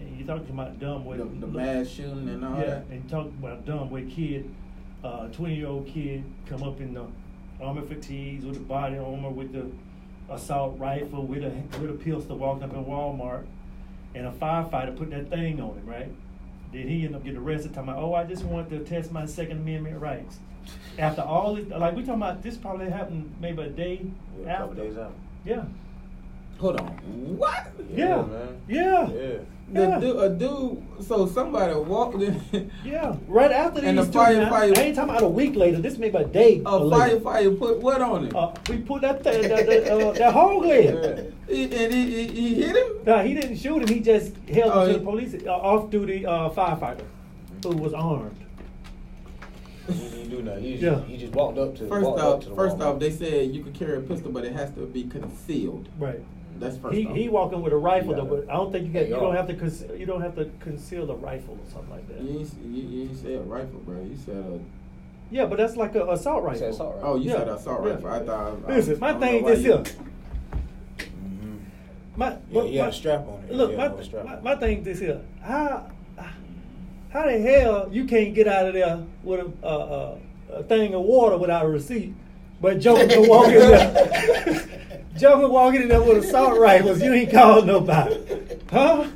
and you talking about dumb way The mass shooting and all that. and talking about dumb way kid, 20-year-old kid come up in the armor fatigues with the body armor with the assault rifle with a pistol walking up in Walmart, and a firefighter put that thing on him, right? Then he ended up getting arrested talking about, I just wanted to test my Second Amendment rights. After all this, like we talking about, this probably happened maybe a day A after. couple days out. Yeah. Hold on. What? Yeah. Man. Yeah. Yeah. A dude, so somebody walked in. Yeah. Right after these And the two, now, firefighter- I ain't talking about a week later. This maybe a day. A later. firefighter put what on it? We put that that hog leg. Yeah. He hit him? No, he didn't shoot him. He just held Oh, him to he- the police, off-duty firefighter who was armed. He didn't do nothing. He just walked up to. First walked up to the off, Walmart. they said you could carry a pistol, but it has to be concealed. Right. That's first off. He walking with a rifle, Yeah. though, but I don't think you Yeah. don't have to you don't have to conceal a rifle or something like that. You ain't said a rifle, bro. You said a... Yeah, but that's like an assault He rifle. said assault rifle. Oh, you Yeah. said assault Yeah. rifle. I thought... Listen, my I don't thing know why is you- here. Yeah, he had a strap on it. Look, He had a strap on my it. thing is here. How the hell you can't get out of there with a thing of water without a receipt, but Joker can walk in there? Joker walking in there with assault rifles. You ain't called nobody, huh?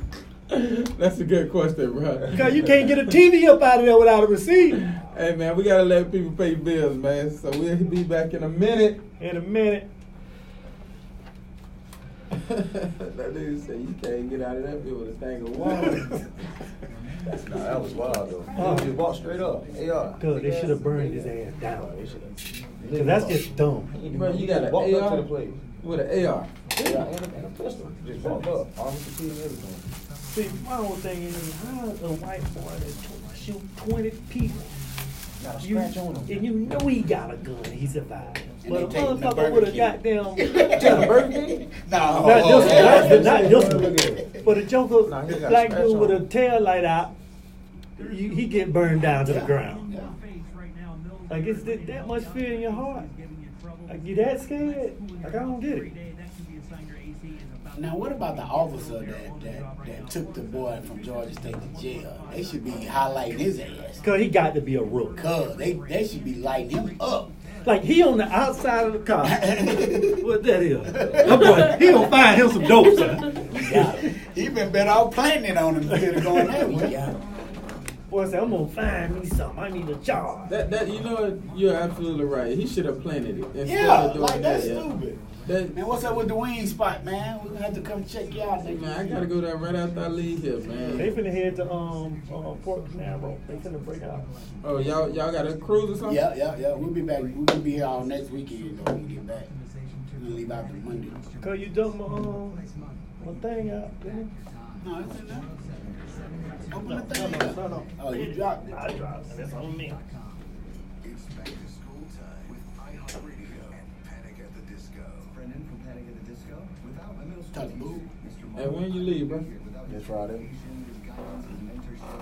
That's a good question, bro. Because you can't get a TV up out of there without a receipt. Hey, man, we got to let people pay bills, man. So we'll be back in a minute. In a minute. That dude said you can't get out of that bill with a thing of water. Nah, that was wild though. Oh. He just walked straight up. AR. Good, they should have burned his ass down. They should've- Because that's just dumb. Bro, you got an walked up to AR the place. with an AR. Yeah, and a pistol. Just walked up. Armed fatigue and everything. See, my whole thing is, how a white boy that shoot 20 people, Got a you, scratch on him. and you know he got a gun, he survived. And But a they take him to motherfucker Burger with a King. goddamn, Take the Burger King? No, not this one, not this Look one, at it. but a joker, Nah, he got a black scratch dude with on a him. tail light out, he get burned down to the ground. Like, it's that much fear in your heart? Like, you that scared? Like, I don't get it. Now, what about the officer that took the boy from Georgia State to jail? They should be highlighting his ass. Cause he got to be a rook. Cause they should be lighting him up. Like he on the outside of the car. What that is? That boy, he gonna find him some dope, son. He been better off planting it on him instead of going that way. Boy said, I'm gonna find me something. I need a job. That you know what? You're absolutely right. He should have planted it. Instead Yeah, of doing like that's that, stupid. That, Man, what's up with the wing spot, man? We're gonna have to come check you out next man, I week. gotta go there right after I leave here, They man. finna head to Port Canaveral. They finna break out. Oh, y'all got a cruise or something? Yeah. We'll be back. We'll be here all next weekend though when we get back. We'll leave out the Monday. Cause you dumped my thing out, didn't you? No, it's in there. Open the No, thing no, up. no, no. Oh, you dropped it. I dropped it. That's on me. It's back to school time with iHeartRadio and Panic at the Disco. Brendan from Panic at the Disco. Without a middle school Touch boo. teacher, Mr. Hey, when you leave, bro? This Friday.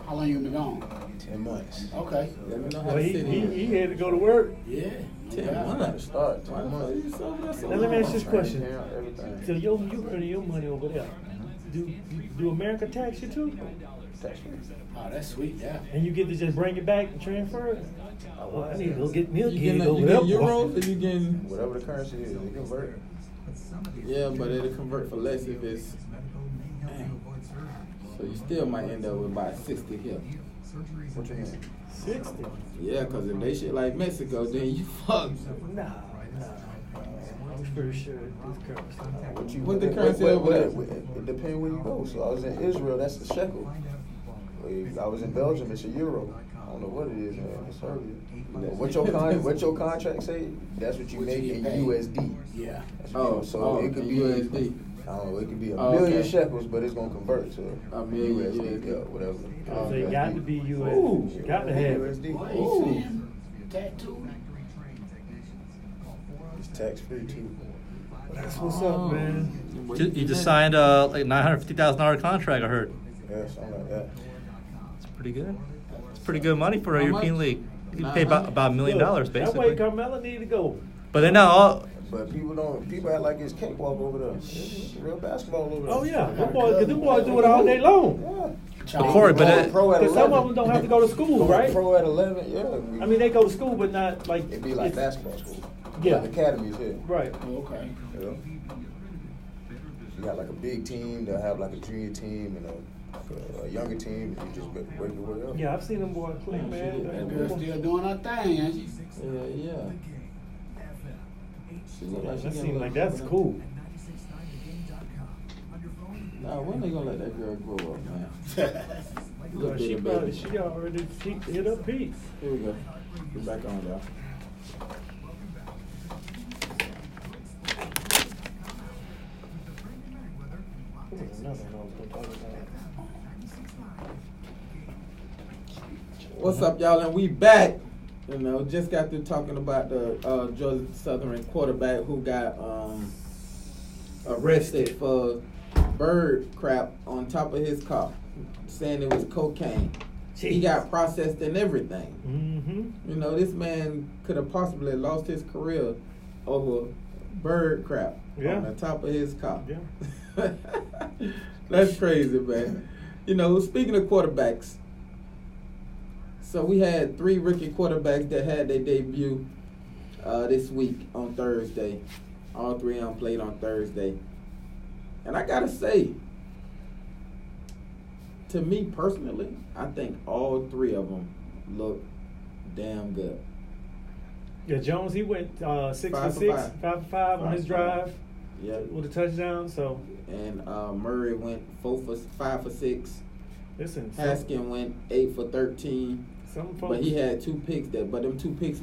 How long you been gone? 10 months. Okay. Let me know how Well, to he, sit he, in. he had to go to work. Yeah. 10 months. Start. Why the fuck you so that's so Now let me ask you this long? question. Everything. So you earning your money over there. Do America tax you too? Tax free. Oh, that's sweet. Yeah. And you get to just bring it back and transfer it? Oh, well, I need to go get me a You kid getting over there. euros or you getting? Whatever the currency is, they convert. Yeah, but it'll convert for less if it's. So you still might end up with about 60 here. What you mean? 60? Yeah, because if they shit like Mexico, then you fucked. Nah. I'm pretty sure this currency. What the currency over there? It depends where you go. So I was in Israel, that's the shekel. I was in Belgium, it's a euro. I don't know what it is, man. It's Serbia. What your contract say? That's what you What make you in get paid. USD. Yeah. That's what you- so it could be USD. I don't know. It could be a Oh, million okay. shekels, but it's gonna convert to A million USD. USD. Yeah, whatever. So they got to be US. Ooh. Got to have it. USD. What you saying? Tattoo. It's tax free too. That's what's up, man. You just signed like $950,000 contract, I heard. Yeah, something like that. It's pretty good. It's pretty good money for a How European much? league. You can pay about $1 million, Look, That way basically. Carmella need to go. But they're not all. But people act like it's cakewalk over there. It's real basketball over there. Oh yeah, them boys do it all day long. Yeah. Corey, but that- pro at Because some 11. of them don't have to go to school, right? Pro at 11, yeah. I mean, they go to school, but not like. It'd be like it's- basketball school. Yeah. Like academies here. Right. Oh, okay. Yeah. You got like a big team, they'll have like a junior team and a younger team, and you just work your way up. Yeah, I've seen them boys play, That man. girl still doing her thing, ain't she? Yeah. She look like she That getting seems a like little- that's cool. Nah, when they gonna let that girl grow up, man? Little Well, bitty baby. she already hit up Pete. Here we go. Get back on, y'all. What's up, y'all? And we back. You know, just got through talking about the Georgia Southern quarterback who got arrested for bird crap on top of his car, saying it was cocaine. He got processed and everything. Mm-hmm. You know, this man could have possibly lost his career over bird crap on the top of his car. Yeah. That's crazy, man. You know, speaking of quarterbacks, so we had 3 rookie quarterbacks that had their debut this week on Thursday. All 3 of them played on Thursday. And I gotta say, to me personally, I think all 3 of them look damn good. Yeah, Jones, he went 6 for 5 for 6, 5. 5 for 5 on his for 5. drive Yeah. with a touchdown. So And Murray went 5 for 6. listen, Haskin went 8 for 13. some folks. But he had 2 picks there. But them 2 picks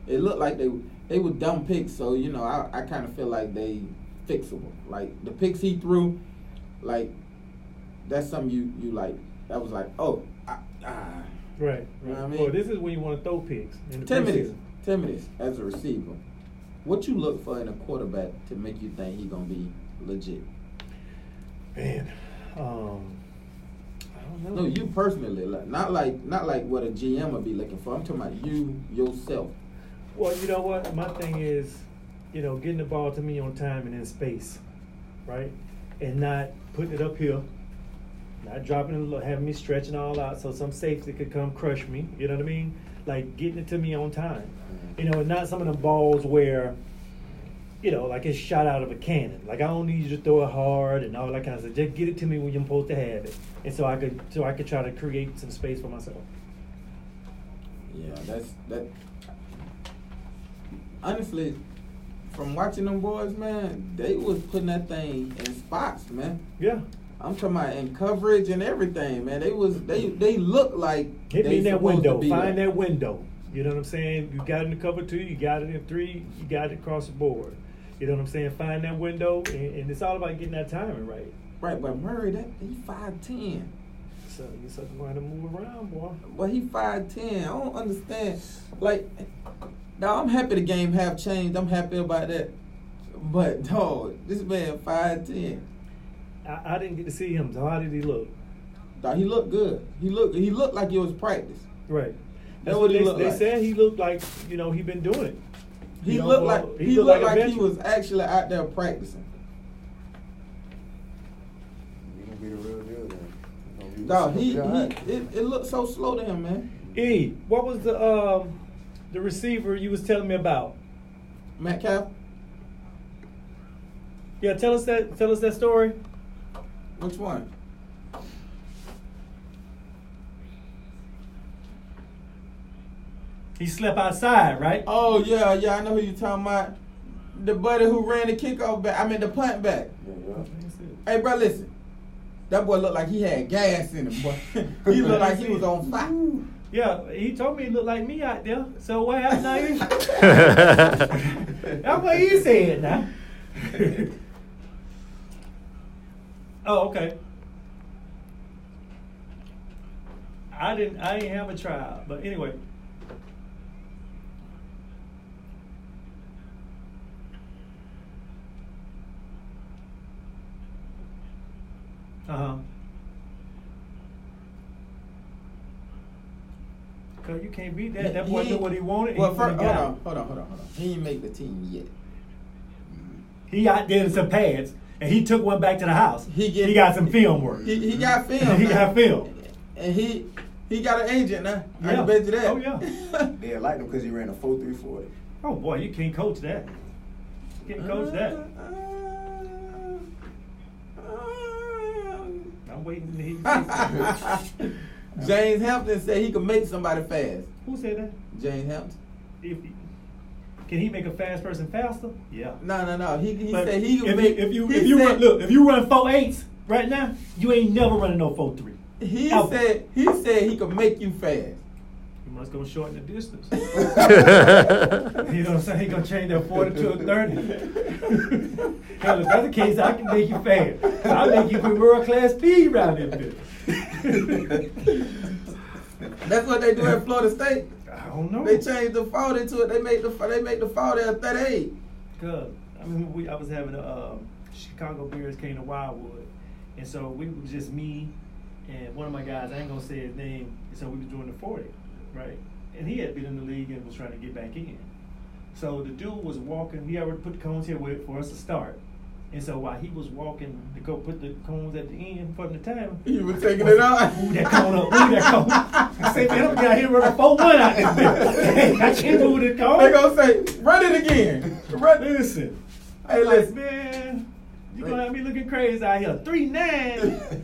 it looked like they were dumb picks. So, you know, I kind of feel like they fixable. Like, the picks he threw, like, that's something you like, that was like, Right. You know what I mean? Well, this is when you want to throw picks in the 10 minutes. preseason. 10 minutes as a receiver. What you look for in a quarterback to make you think he going to be legit? Man, I don't know. No, you personally, like, not like what a GM would be looking for. I'm talking about you yourself. Well, you know what? My thing is, getting the ball to me on time and in space, right? and not putting it up here, not dropping it, having me stretching all out so some safety could come crush me. You know what I mean? Like getting it to me on time. You know, and not some of them balls where, you know, like it's shot out of a cannon. Like I don't need you to throw it hard and all that kind of stuff. Just get it to me when you're supposed to have it, and so I could try to create some space for myself. Yeah, that. Honestly, from watching them boys, man, they was putting that thing in spots, man. Yeah. I'm talking about in coverage and everything, man. They look like hit me in that supposed window. to be Find there. that window. You know what I'm saying? You got it in the cover 2, you got it in 3, you got it across the board. You know what I'm saying? Find that window, and it's all about getting that timing right. Right, but Murray, he 5'10". So you sucking going to move around, boy. But he 5'10". I don't understand. Like, now I'm happy the game have changed. I'm happy about that. But dog, this man 5'10". I didn't get to see him. So how did he look? Dog, he looked good. He looked like it was practice. Right. That's what he looked they like. said he looked like, you know, he been doing it. He You know, looked like he he looked looked like a like he veteran. was actually out there practicing. You gonna be the real deal then. You Dog, gonna be all right. it looked so slow to him, man. E, what was the receiver you was telling me about? Metcalf, Yeah, tell us that story. which one? He slept outside, right? Oh yeah, I know who you talking about. The buddy who ran the kickoff back. I mean the punt back. Yeah. Hey, bro, listen. That boy looked like he had gas in him, boy. He looked like he was on fire. Yeah, he told me he looked like me out there. So what happened now? That's what he said now. Oh, okay. I didn't have a trial, but anyway. Cause you can't beat that. That boy knew what he wanted. Well, he first, got hold on. He didn't make the team yet. it. He out there in some pads, and he took one back to the house. He got some film work. He got film. He now. got film. And he got an agent now. I Yeah. can bet you that. Oh yeah. They liked him because he ran a 4.340. Oh boy, you can't coach that. You can't coach that. I'm waiting to hear you. James Hampton said he could make somebody fast. Who said that? James Hampton. Can he make a fast person faster? Yeah. No. He But said he could if, make. if you he if you said, run, look, if you run 4.8s right now, you ain't never running no 4.3. He Ever. said he could make you fast. You must go shorten the distance. You know what I'm saying? He gonna change that 40 to a 30. Hell, if that's the case, I can make you fast. I'll make you put world class speed around this bitch. That's what they do at Florida State. I don't know. They changed the 40 to it. They make the 40 a 38. Cause I mean, I was having a Chicago Bears came to Wildwood, and so we was just me and one of my guys. I ain't gonna say his name. And so we was doing the 40, right? And he had been in the league and was trying to get back in. So the dude was walking. He already put the cones here for us to start. And so while he was walking to go put the cones at the end for the time, He was taking it out. move that cone up, move that cone. I say, man, I'm down here running 4-1 out this bitch. I can't move the cone. They gonna say, run it again. Listen. Hey, I'm like, listen. man, you gonna have me looking crazy out here. 3-9.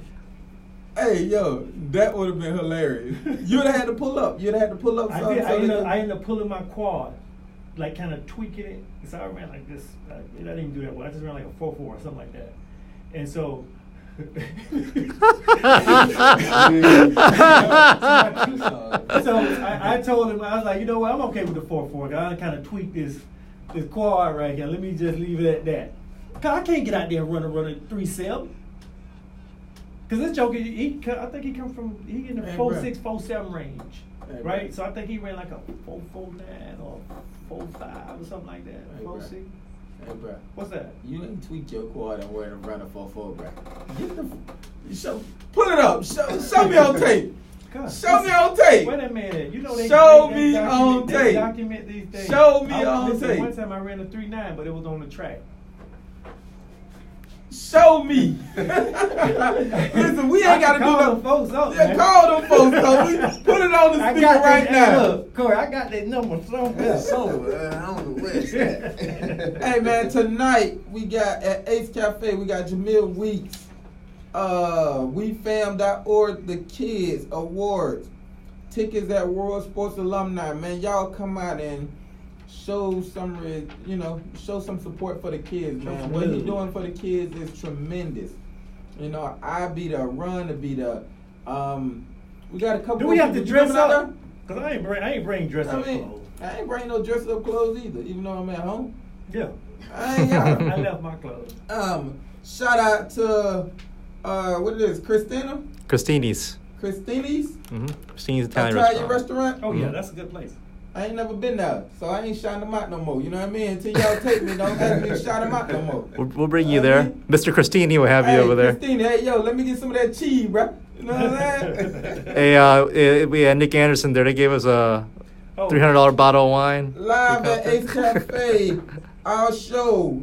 Hey, yo, that would have been hilarious. You'd have had to pull up. You'd have had to pull up I something. did. so they I ended up pulling my quad, like kind of tweaking it. So I ran like this. I didn't even do that well. I just ran like a 4-4 or something like that. And so. So I told him, I was like, you know what, I'm okay with the 4-4. I kind of tweak this quad right here. Let me just leave it at that. Cause I can't get out there and run a 3-7. Cause this joker, I think he come from in the 4-6, 4-7 range, Hey, right? So I think he ran like a 4-4-9 or 4-5 or something like that. Hey, 4-6. Hey, bro. What's that? You ain't tweak your quad and wear the runner 4-4, bro. Pull it up. Show me on tape. God, Show me on tape. Wait a minute. You know they Show they me on they tape. document these things. Show me on listen, tape. One time I ran a 3-9, but it was on the track. Show me. Listen, we ain't got to do call no them folks up, Yeah, man. call them folks up. We put it on the I speaker got right that, now. Look, Corey, I got that number somewhere. Somewhere, I don't know where it's at. Hey man, tonight we got at Ace Cafe, we got Jamil Weeks, WeFam.org, the Kids Awards, tickets at World Sports Alumni. Man, y'all come out and show some, show some support for the kids, man. What he doing for the kids is tremendous. You know, I be the run to be the. We got a couple. Do we have to people dress coming out up? there. Cause I ain't bring dress up clothes. I ain't bring no dress up clothes either, even though I'm at home. Yeah. I ain't got 'em. I left my clothes. Shout out to what it is, Christina? Christini's. Christini's Christini's Italian Italian restaurant. restaurant. Oh yeah, that's a good place. I ain't never been there, so I ain't shouting them out no more. You know what I mean? Until y'all take me, don't ask me to shout them out no more. We'll bring you I there. mean- Mr. Christini will have you over there. Christina, hey yo, let me get some of that cheese, bro. You know what I'm saying? Hey, we had Nick Anderson there. They gave us a $300 bottle of wine. Live at Free Ace Cafe, our show,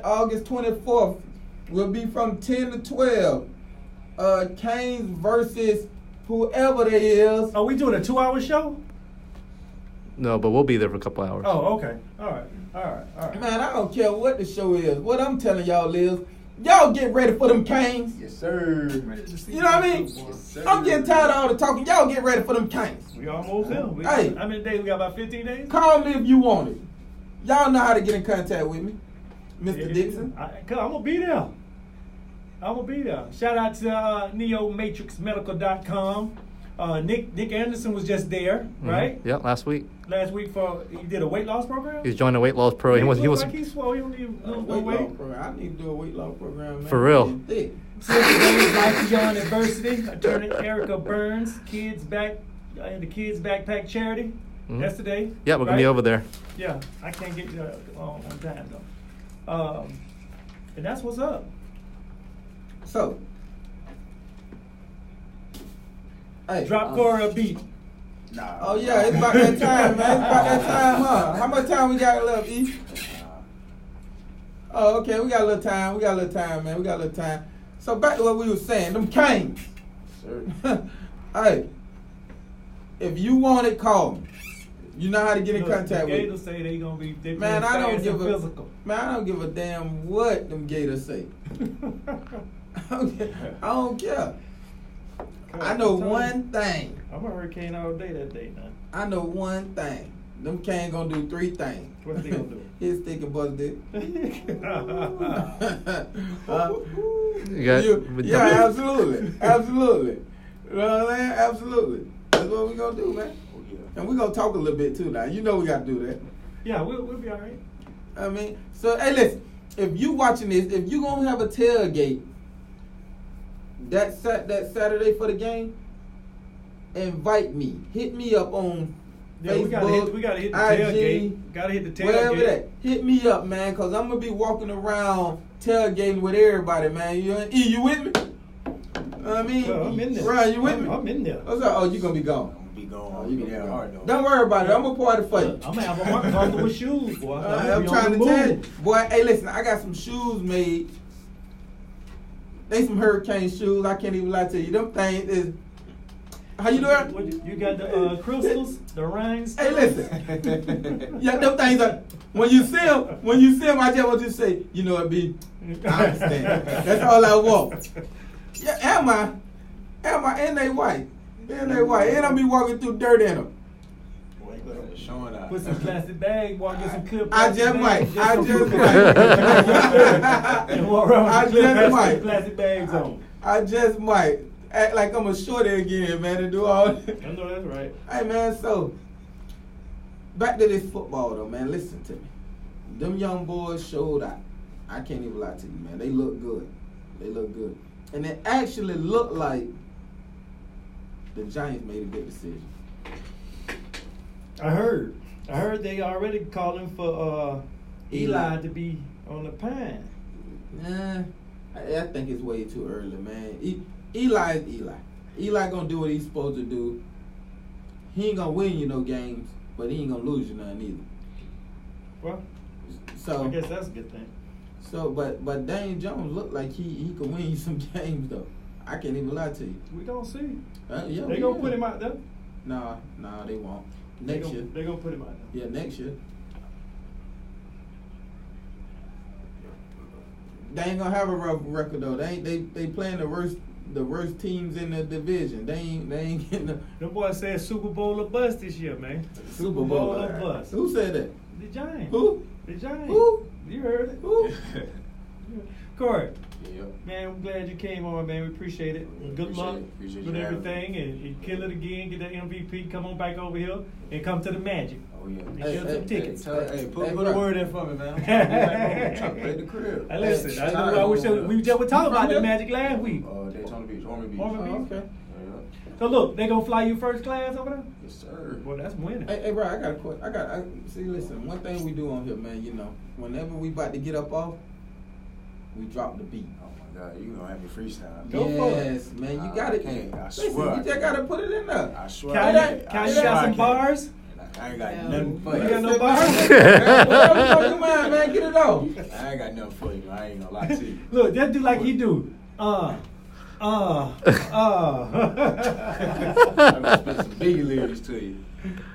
August 24th, will be from 10 to 12. Canes versus whoever they is. Are we doing a 2-hour show? No, but we'll be there for a couple hours. Oh, okay. All right. Man, I don't care what the show is. What I'm telling y'all is, y'all get ready for them Canes. Yes, sir. You know what I mean? I'm getting tired of all the talking. Y'all get ready for them Canes. We almost there. Hey. How many days? We got about 15 days? Call me if you want it. Y'all know how to get in contact with me, Mr. Dixon. I'm going to be there. Shout out to NeoMatrixMedical.com. Nick Anderson was just there, right? Yeah, last week. Last week he did a weight loss program? He's joined a weight loss pro. He was like he's swole. He don't need no Weight weight. loss program. I need to do a weight loss program, man. For real. I'm thick. Days Life Beyond Adversity. Attorney Erica Burns, Kids Back, the Kids Backpack Charity. That's today. Yeah, we're going to be over there. Yeah, I can't get on time though. And that's what's up. So, hey, Drop Corey a beat. Nah. oh yeah, it's about that time, man. It's about that time, huh? How much time we got left, E? Oh, okay, we got a little time, man. We got a little time. So back to what we were saying, them Canes. Sir. Hey, if you want it, call me. You know how to get in contact with me. Gators say they gonna be. Man, I don't give a physical. man. I don't give a damn what them Gators say. I don't care. I know one thing. I'm a hurricane all day that day now. I know one thing. Them Canes gonna do 3 things. What they gonna do? His stick and buzz dick. Yeah, absolutely. Absolutely. You know what I'm saying? Absolutely. That's what we gonna do, man. Oh, yeah. And we gonna talk a little bit too now. You know we gotta do that. Yeah, we'll be all right. I mean, so hey, listen. If you watching this, if you gonna have a tailgate that Saturday for the game, invite me. Hit me up on Yeah, we Facebook, gotta hit the IG, tailgate. Gotta hit the wherever tailgate. that. Hit me up, man, cause I'm gonna be walking around tailgating with everybody, man. You with me? I mean, Well, I'm in there. Ryan, you with me? I'm in there. What's up? Oh, you gonna be gone. I'm gonna be gone. Oh, I'm you gonna be gonna there be hard gone. though. Don't worry about it. I'm gonna party for you. I'm gonna have on my comfortable shoes, boy. I'm trying to tell you, boy. Hey, listen, I got some shoes made. They some hurricane shoes. I can't even lie to you. Them things is. How you doing? You got the crystals, the rings. Hey, listen. Yeah, them things are. When you see them, I just want you to say, you know it be. I understand. That's all I want. Yeah, am I? And they white. And I be walking through dirt in them. Boy, you better showing out. Put some plastic bag, walk get some clip. I just might. I just And walk around with I some clip just might. plastic bags on. I just might act like I'm a shorty again, man, and do all. I know that's right. Hey, man, so back to this football, though, man. Listen to me. Them young boys showed out. I can't even lie to you, man. They look good. And it actually looked like the Giants made a good decision. I heard they already calling for Eli to be on the pine. Nah, I think it's way too early, man. Eli is Eli. Eli gonna do what he's supposed to do. He ain't gonna win you no games, but he ain't gonna lose you none either. Well, So I guess that's a good thing. So, but Daniel Jones looked like he could win you some games though. I can't even lie to you. We gonna see. Yeah, They gonna put him out there. Nah, they won't. Next year. They gonna put him out there. Yeah, next year. They ain't gonna have a rough record though. They playing the worst teams in the division. They ain't getting the The boy said Super Bowl or bust this year, man. Super Bowl or bust. Who said that? The Giants. Who? The Giants. Who? You heard it. Who? Corey. Yep. Man, I'm glad you came on, man. We appreciate it. And good luck Appreciate with you having everything, and kill it again. Get that MVP. Come on back over here and come to the Magic. Oh yeah. And get some tickets. Hey, put bro. a word in for me, man. I'm trying to play the crib. Hey, listen, Hey, I wish we just were talking about the here? Magic last week. Daytona Beach, Ormond Beach. Ormond Beach? Okay. Yeah. So look, they gonna fly you first class over there? Yes, sir. Boy, that's winning. Hey, bro, I got a question. See, listen, one thing we do on here, man, you know, whenever we about to get up off, we drop the beat. Oh my God, you gonna have me freestyle? Go for it. Yes, man, you got it. I Listen, swear. you just gotta put it in there. I swear. Can you got some bars? I ain't got nothing for You you. got no bars? Whatever's on your mind, man, get it off. I ain't got nothing for you. I ain't gonna lie to you. Look, just do like he do. I'm gonna spit some big lyrics to you.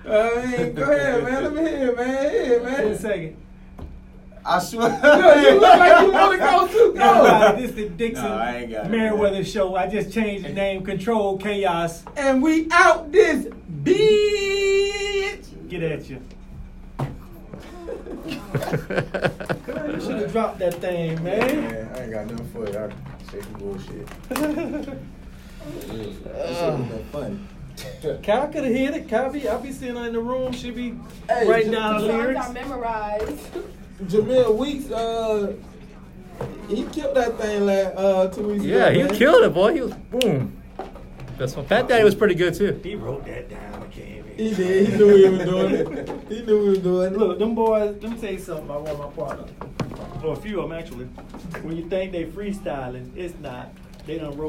Go ahead, man. Let me hear it, man. Hear it, Wait a man. second. I swear. You look like you want to go too. Go. This is the Dixon No, I ain't got it, Merriweather man. show. I just changed the name. Control Chaos. And we out this bitch. Get at you. You should have dropped that thing, man. Man, I ain't got nothing for you. I say some bullshit. Fun. Kyle could have hit it. I'll be sitting in the room. She be Hey, writing down the Songs lyrics. I memorized. Jamil Weeks, he killed that thing 2 weeks ago. Yeah, he man. killed it, boy. He was boom. That's one. Fat Daddy was pretty good too. He wrote that down. I can't even. He did. He knew he was doing it. He knew he was doing it. Look, them boys, let me tell you something about one of my partners. Or a few of them, actually. When you think they freestyling, it's not. They done wrote